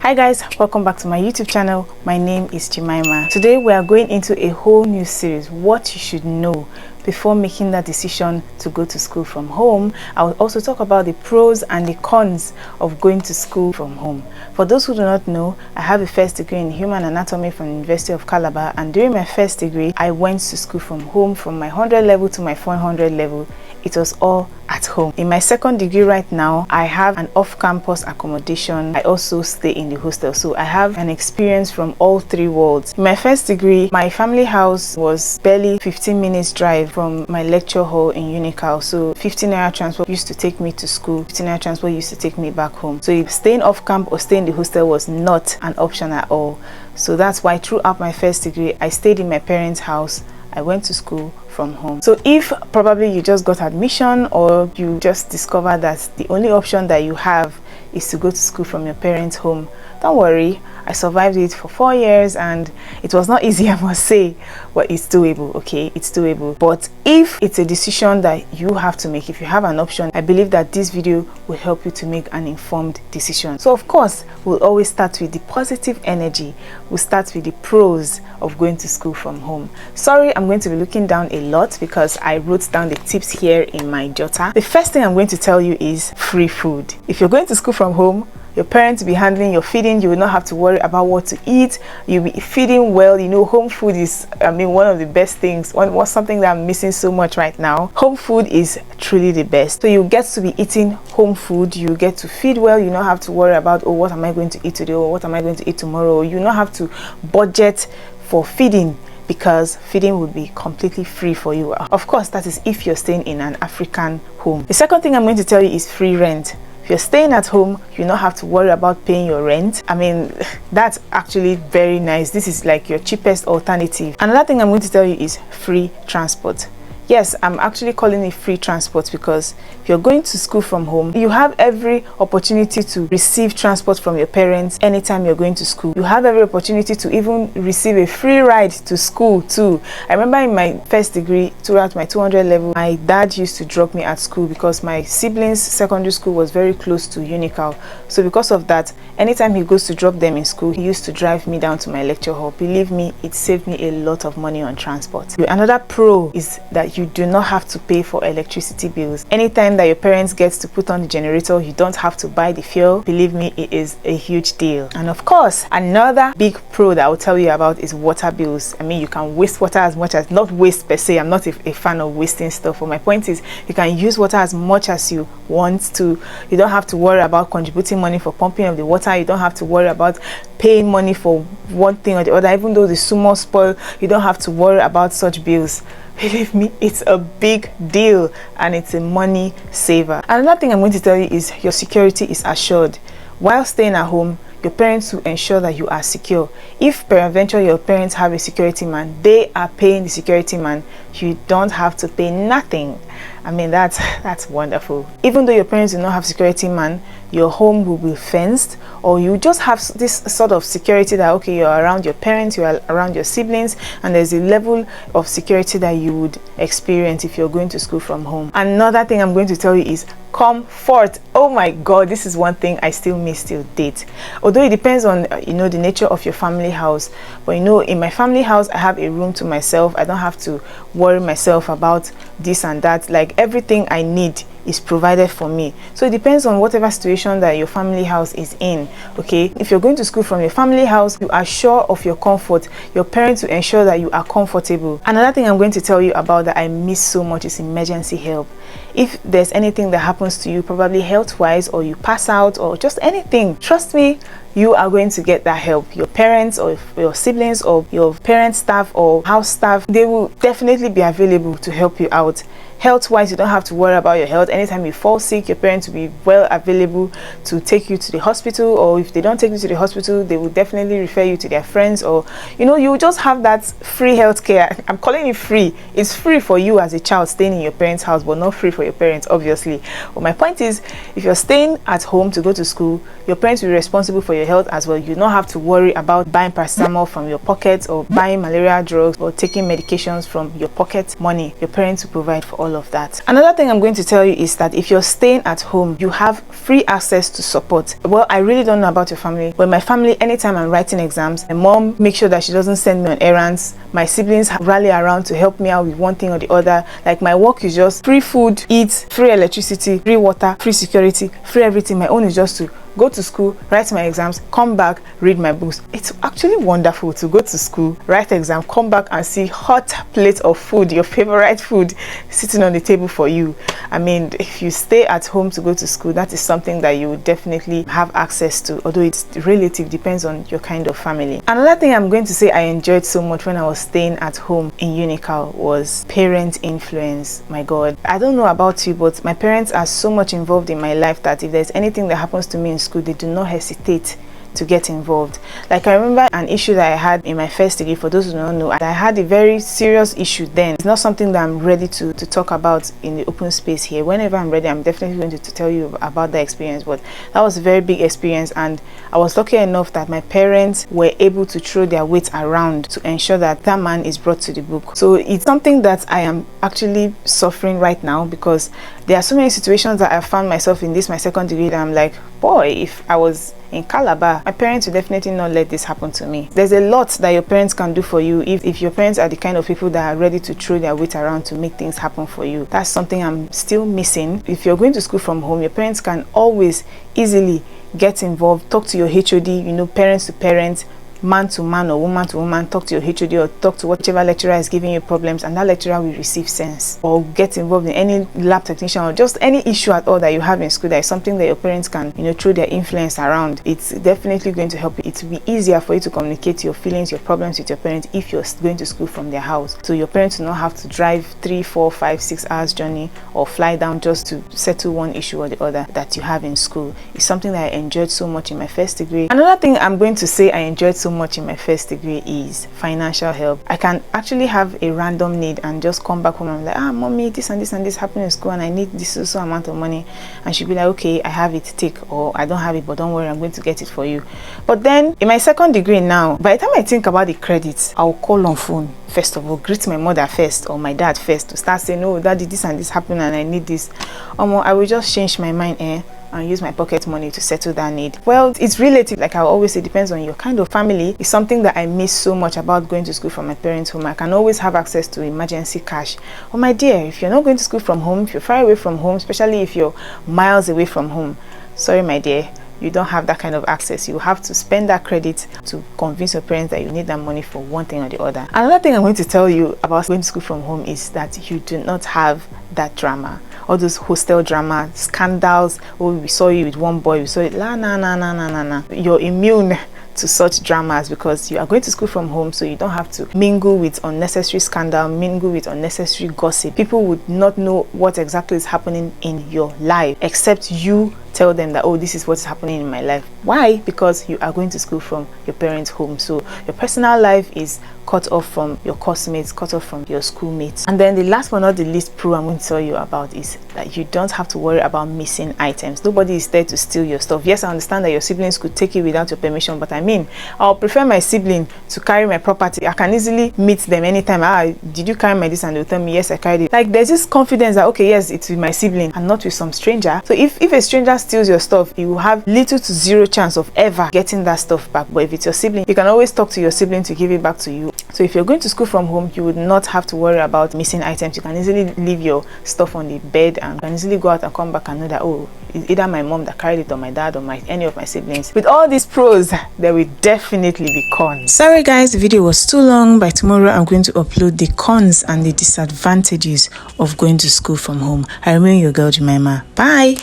Hi guys, welcome back to my YouTube channel. My name is Jemima. Today we are going into a whole new series, what you should know before making that decision to go to school from home. I will also talk about the pros and the cons of going to school from home. For those who do not know, I have a first degree in human anatomy from the University of Calabar, and during my first degree I went to school from home. From my 100 level to my 400 level, it was all at home. In my second degree right now, I have an off-campus accommodation. I also stay in the hostel, so I have an experience from all three worlds. In my first degree, my family house was barely 15 minutes drive from my lecture hall in UNICAL, so 15-hour transport used to take me to school, 15-hour transport used to take me back home. So if staying off camp or staying in the hostel was not an option at all. So that's why throughout my first degree, I stayed in my parents' house. I went to school from home. So if probably you just got admission or you just discovered that the only option that you have is to go to school from your parents' home, don't worry. I survived it for 4 years and it was not easy, I must say, but it's doable. Okay, it's doable. But if it's a decision that you have to make, if you have an option, I believe that this video will help you to make an informed decision. So of course, we'll always start with the positive energy. We'll start with the pros of going to school from home. Sorry, I'm going to be looking down a lot because I wrote down the tips here in my jotter. The first thing I'm going to tell you is free food. If you're going to school from home, your parents will be handling your feeding. You will not have to worry about what to eat. You'll be feeding well. You know, home food is, one of the best things. What's something that I'm missing so much right now? Home food is truly the best. So you get to be eating home food. You get to feed well. You don't have to worry about, oh, what am I going to eat today? Or what am I going to eat tomorrow? You don't have to budget for feeding, because feeding would be completely free for you. Of course, that is if you're staying in an African home. The second thing I'm going to tell you is free rent. If you're staying at home, you don't have to worry about paying your rent. That's actually very nice. This is like your cheapest alternative. Another thing I'm going to tell you is free transport. Yes, I'm actually calling it free transport because if you're going to school from home, you have every opportunity to receive transport from your parents anytime you're going to school. You have every opportunity to even receive a free ride to school too. I remember in my first degree, throughout my 200 level, my dad used to drop me at school because my siblings' secondary school was very close to UNICAL. So because of that, anytime he goes to drop them in school, he used to drive me down to my lecture hall. Believe me, it saved me a lot of money on transport. Another pro is that you do not have to pay for electricity bills. Anytime that your parents get to put on the generator, you don't have to buy the fuel. Believe me, it is a huge deal. And of course, another big pro that I'll tell you about is water bills. You can waste water as much as, not waste per se, I'm not a fan of wasting stuff, but my point is you can use water as much as you want to. You don't have to worry about contributing money for pumping of the water. You don't have to worry about paying money for one thing or the other. Even though the sumo spoil, you don't have to worry about such bills. Believe me, it's a big deal and it's a money saver. Another thing I'm going to tell you is your security is assured. While staying at home, your parents will ensure that you are secure. If peradventure your parents have a security man, they are paying the security man. You don't have to pay nothing. That's wonderful. Even though your parents do not have security man, your home will be fenced, or you just have this sort of security that, okay, you're around your parents, you're around your siblings, and there's a level of security that you would experience if you're going to school from home. Another thing I'm going to tell you is comfort. Oh my god, this is one thing I still miss till date. Although it depends on the nature of your family house, but in my family house I have a room to myself. I don't have to worry myself about this and that. Like, everything I need is provided for me. So it depends on whatever situation that your family house is in. Okay, if you're going to school from your family house, you are sure of your comfort. Your parents will ensure that you are comfortable. Another thing I'm going to tell you about that I miss so much is emergency help. If there's anything that happens to you, probably health-wise, or you pass out, or just anything, trust me, you are going to get that help. Your parents or your siblings or your parent staff or house staff, they will definitely be available to help you out. Health-wise, you don't have to worry about your health. Anytime you fall sick, your parents will be well available to take you to the hospital, or if they don't take you to the hospital, they will definitely refer you to their friends, or you will just have that free health care. I'm calling it free. It's free for you as a child staying in your parents' house, but not free for your parents, obviously. But my point is, if you're staying at home to go to school, your parents will be responsible for your health as well. You don't have to worry about buying paracetamol from your pocket, or buying malaria drugs, or taking medications from your pocket money. Your parents will provide for all all of that. Another thing I'm going to tell you is that if you're staying at home, you have free access to support. Well, I really don't know about your family, but my family, anytime I'm writing exams, my mom makes sure that she doesn't send me on errands. My siblings rally around to help me out with one thing or the other. Like, my work is just free food, eat, free electricity, free water, free security, free everything. My own is just to go to school, write my exams, come back, read my books. It's actually wonderful to go to school, write exam, come back and see hot plate of food, your favorite food, sitting on the table for you. I mean, if you stay at home to go to school, that is something that you would definitely have access to, although it's relative, depends on your kind of family. Another thing I'm going to say I enjoyed so much when I was staying at home in UNICAL was parent influence. My God, I don't know about you, but my parents are so much involved in my life that if there's anything that happens to me in school, they do not hesitate to get involved. Like, I remember an issue that I had in my first degree. For those who don't know, I had a very serious issue then. It's not something that I'm ready to talk about in the open space here. Whenever I'm ready, I'm definitely going to tell you about the experience, but that was a very big experience, and I was lucky enough that my parents were able to throw their weight around to ensure that that man is brought to the book. So it's something that I am actually suffering right now, because there are so many situations that I found myself in this, my second degree, that I'm like, boy, if I was in Calabar, my parents would definitely not let this happen to me. There's a lot that your parents can do for you if your parents are the kind of people that are ready to throw their weight around to make things happen for you. That's something I'm still missing. If you're going to school from home, your parents can always easily get involved, talk to your HOD, you know, parents to parents, man to man or woman to woman, talk to your HOD or talk to whichever lecturer is giving you problems, and that lecturer will receive sense. Or get involved in any lab technician or just any issue at all that you have in school that is something that your parents can, you know, throw their influence around. It's definitely going to help you. It will be easier for you to communicate your feelings, your problems with your parents if you're going to school from their house. So your parents will not have to drive 3, 4, 5, 6 hours journey or fly down just to settle one issue or the other that you have in school. It's something that I enjoyed so much in my first degree. Another thing I'm going to say I enjoyed so much in my first degree is financial help. I can actually have a random need and just come back home and I'm like, mommy, this and this and this happened in school and I need this so amount of money, and she'll be like, okay, I have it, take, or I don't have it, but don't worry, I'm going to get it for you. But then in my second degree now, by the time I think about the credits, I'll call on phone first of all, greet my mother first or my dad first to start saying, oh, daddy, this and this happened and I need this. I will just change my mind and use my pocket money to settle that need. Well, it's relative. Like I always say, depends on your kind of family. It's something that I miss so much about going to school from my parents' home. I can always have access to emergency cash. Oh my dear, if you're not going to school from home, if you're far away from home, especially if you're miles away from home, sorry my dear, you don't have that kind of access. You have to spend that credit to convince your parents that you need that money for one thing or the other. Another thing I'm going to tell you about going to school from home is that you do not have that drama. All those hostel drama, scandals. Oh, we saw you with one boy, we saw it. Nah. You're immune to such dramas because you are going to school from home, so you don't have to mingle with unnecessary scandal, mingle with unnecessary gossip. People would not know what exactly is happening in your life except you tell them that, oh, this is what's happening in my life. Why? Because you are going to school from your parents' home, so your personal life is cut off from your classmates, cut off from your schoolmates. And then the last but not the least pro I'm going to tell you about is that you don't have to worry about missing items. Nobody is there to steal your stuff. Yes, I understand that your siblings could take it without your permission, but I mean, I'll prefer my sibling to carry my property. I can easily meet them anytime. Did you carry my this? And they'll tell me, yes, I carried it. Like, there's this confidence that, okay, yes, it's with my sibling and not with some stranger. So if a stranger steals your stuff, you will have little to zero chance of ever getting that stuff back. But if it's your sibling, you can always talk to your sibling to give it back to you. So if you're going to school from home, you would not have to worry about missing items. You can easily leave your stuff on the bed and can easily go out and come back and know that, oh, it's either my mom that carried it or my dad or any of my siblings. With all these pros, there will definitely be cons. Sorry guys, the video was too long. By tomorrow, I'm going to upload the cons and the disadvantages of going to school from home. I remain your girl Jemima. Bye.